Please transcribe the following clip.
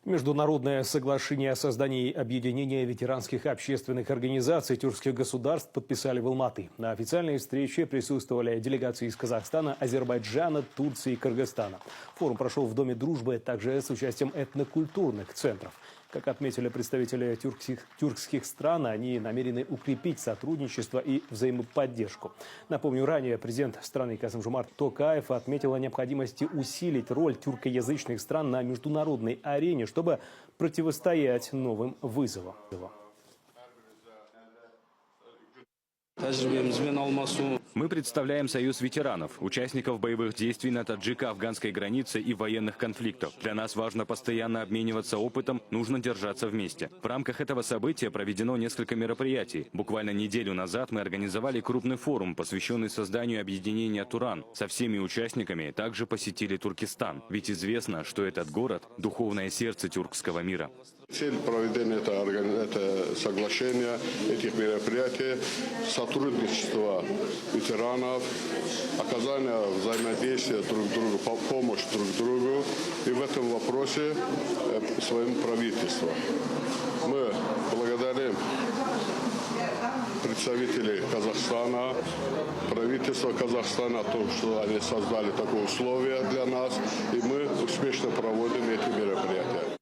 Международное соглашение о создании объединения ветеранских общественных организаций тюркских государств подписали в Алматы. На официальной встрече присутствовали делегации из Казахстана, Азербайджана, Турции и Кыргызстана. Форум прошел в Доме дружбы, также с участием этнокультурных центров. Как отметили представители тюркских стран, они намерены укрепить сотрудничество и взаимоподдержку. Напомню, ранее президент страны Касым-Жомарт Токаев отметил о необходимости усилить роль тюркоязычных стран на международной арене, чтобы противостоять новым вызовам. Мы представляем Союз ветеранов, участников боевых действий на таджико-афганской границе и военных конфликтов. Для нас важно постоянно обмениваться опытом, нужно держаться вместе. В рамках этого события проведено несколько мероприятий. Буквально неделю назад мы организовали крупный форум, посвященный созданию объединения Туран. Со всеми участниками также посетили Туркестан, ведь известно, что этот город – духовное сердце тюркского мира. Цель проведения этого соглашения, этих мероприятий, сотрудничество ветеранов, оказание взаимодействия друг другу, помощь друг другу и в этом вопросе своему правительству. Мы благодарим представителей Казахстана, правительство Казахстана, то, что они создали такое условие для нас, и мы успешно проводим эти мероприятия.